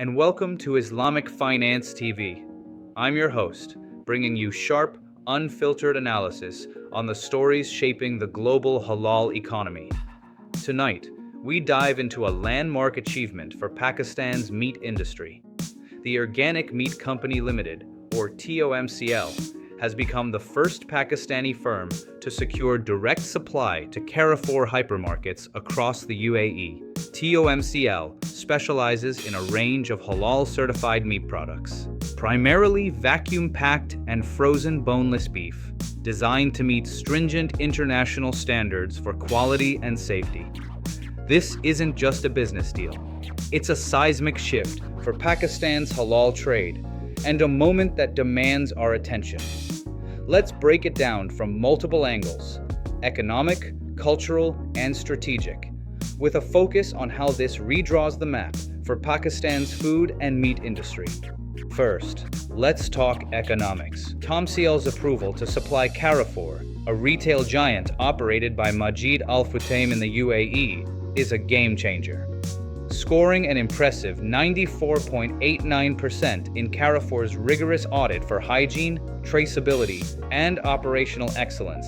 and welcome to Islamic Finance TV. I'm your host, bringing you sharp, unfiltered analysis on the stories shaping the global halal economy. Tonight, we dive into a landmark achievement for Pakistan's meat industry. The Organic Meat Company Ltd, or TOMCL, has become the first Pakistani firm to secure direct supply to Carrefour hypermarkets across the UAE. TOMCL specializes in a range of halal-certified meat products, primarily vacuum-packed and frozen boneless beef, designed to meet stringent international standards for quality and safety. This isn't just a business deal. It's a seismic shift for Pakistan's halal trade and a moment that demands our attention. Let's break it down from multiple angles: economic, cultural, and strategic, with a focus on how this redraws the map for Pakistan's food and meat industry. First, let's talk economics. TOMCL's approval to supply Carrefour, a retail giant operated by Majid Al Futtaim in the UAE, is a game changer. Scoring an impressive 94.89% in Carrefour's rigorous audit for hygiene, traceability, and operational excellence,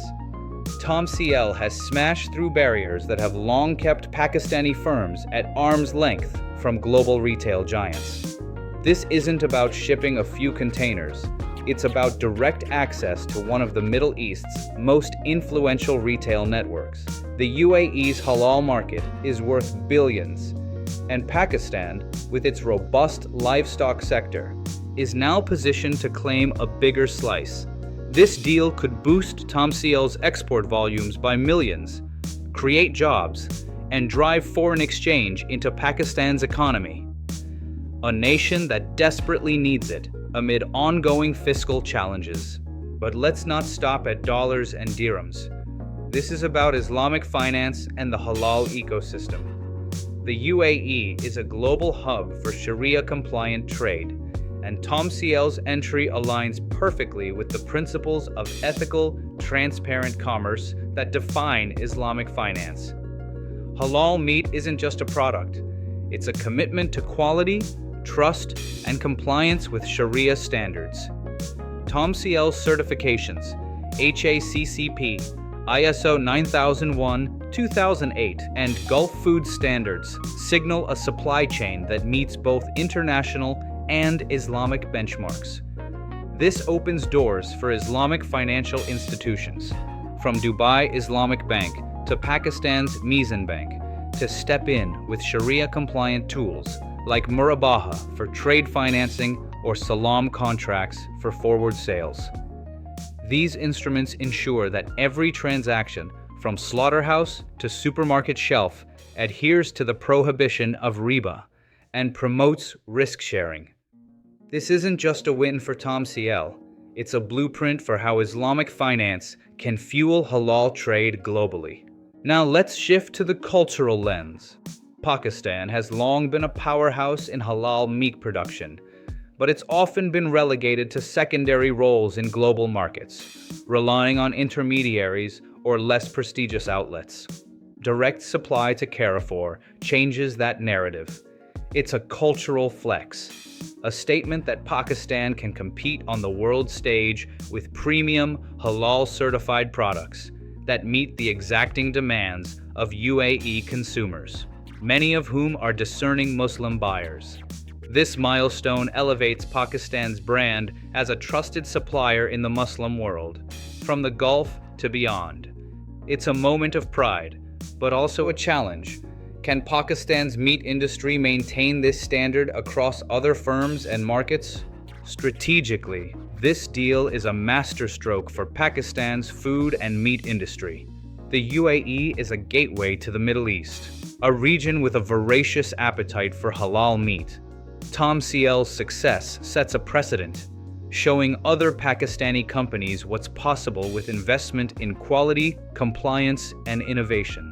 TOMCL has smashed through barriers that have long kept Pakistani firms at arm's length from global retail giants. This isn't about shipping a few containers. It's about direct access to one of the Middle East's most influential retail networks. The UAE's halal market is worth billions, and Pakistan, with its robust livestock sector, is now positioned to claim a bigger slice. This deal could boost TOMCL's export volumes by millions, create jobs, and drive foreign exchange into Pakistan's economy, a nation that desperately needs it amid ongoing fiscal challenges. But let's not stop at dollars and dirhams. This is about Islamic finance and the halal ecosystem. The UAE is a global hub for Sharia-compliant trade, and TOMCL's entry aligns perfectly with the principles of ethical, transparent commerce that define Islamic finance. Halal meat isn't just a product. It's a commitment to quality, trust, and compliance with Sharia standards. TOMCL's certifications, HACCP, ISO 9001-2008, and Gulf Food Standards signal a supply chain that meets both international and Islamic benchmarks. This opens doors for Islamic financial institutions, from Dubai Islamic Bank to Pakistan's Mizan Bank, to step in with Sharia-compliant tools like Murabaha for trade financing or Salam contracts for forward sales. These instruments ensure that every transaction, from slaughterhouse to supermarket shelf, adheres to the prohibition of riba and promotes risk sharing. This isn't just a win for TOMCL, it's a blueprint for how Islamic finance can fuel halal trade globally. Now let's shift to the cultural lens. Pakistan has long been a powerhouse in halal meat production, but it's often been relegated to secondary roles in global markets, relying on intermediaries or less prestigious outlets. Direct supply to Carrefour changes that narrative. It's a cultural flex, a statement that Pakistan can compete on the world stage with premium, halal-certified products that meet the exacting demands of UAE consumers, many of whom are discerning Muslim buyers. This milestone elevates Pakistan's brand as a trusted supplier in the Muslim world, from the Gulf to beyond. It's a moment of pride, but also a challenge. Can Pakistan's meat industry maintain this standard across other firms and markets? Strategically, this deal is a masterstroke for Pakistan's food and meat industry. The UAE is a gateway to the Middle East, a region with a voracious appetite for halal meat. TOMCL's success sets a precedent, showing other Pakistani companies what's possible with investment in quality, compliance, and innovation.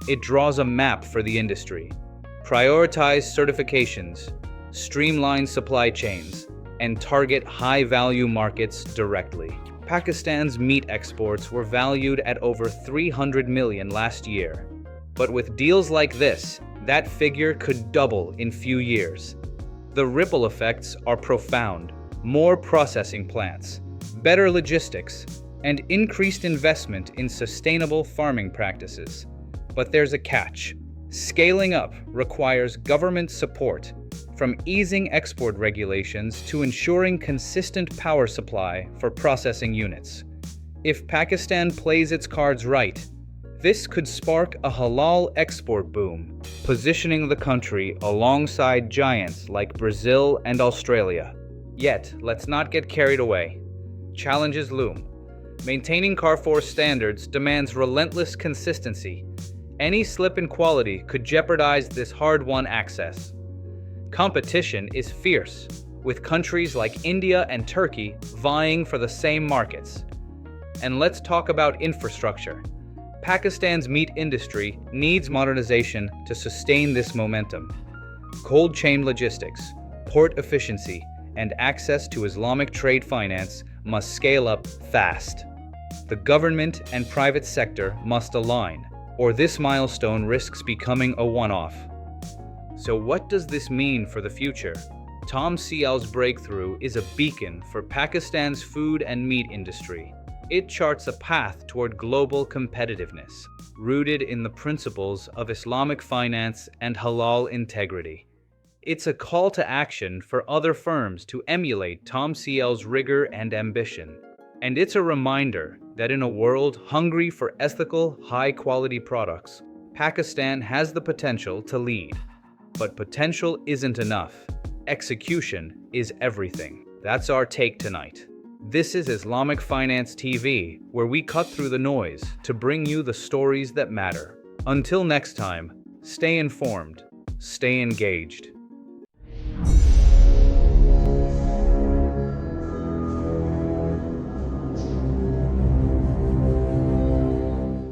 It draws a map for the industry. Prioritize certifications, streamline supply chains, and target high-value markets directly. Pakistan's meat exports were valued at over $300 million last year. But with deals like this, that figure could double in few years. The ripple effects are profound. More processing plants, better logistics, and increased investment in sustainable farming practices. But there's a catch. Scaling up requires government support, from easing export regulations to ensuring consistent power supply for processing units. If Pakistan plays its cards right, this could spark a halal export boom, positioning the country alongside giants like Brazil and Australia. Yet, let's not get carried away. Challenges loom. Maintaining Carrefour standards demands relentless consistency. Any slip in quality could jeopardize this hard-won access. Competition is fierce, with countries like India and Turkey vying for the same markets. And let's talk about infrastructure. Pakistan's meat industry needs modernization to sustain this momentum. Cold chain logistics, port efficiency, and access to Islamic trade finance must scale up fast. The government and private sector must align, or this milestone risks becoming a one-off. So what does this mean for the future? TOMCL's breakthrough is a beacon for Pakistan's food and meat industry. It charts a path toward global competitiveness, rooted in the principles of Islamic finance and halal integrity. It's a call to action for other firms to emulate TOMCL's rigor and ambition. And it's a reminder that in a world hungry for ethical, high-quality products, Pakistan has the potential to lead. But potential isn't enough. Execution is everything. That's our take tonight. This is Islamic Finance TV, where we cut through the noise to bring you the stories that matter. Until next time, stay informed, stay engaged.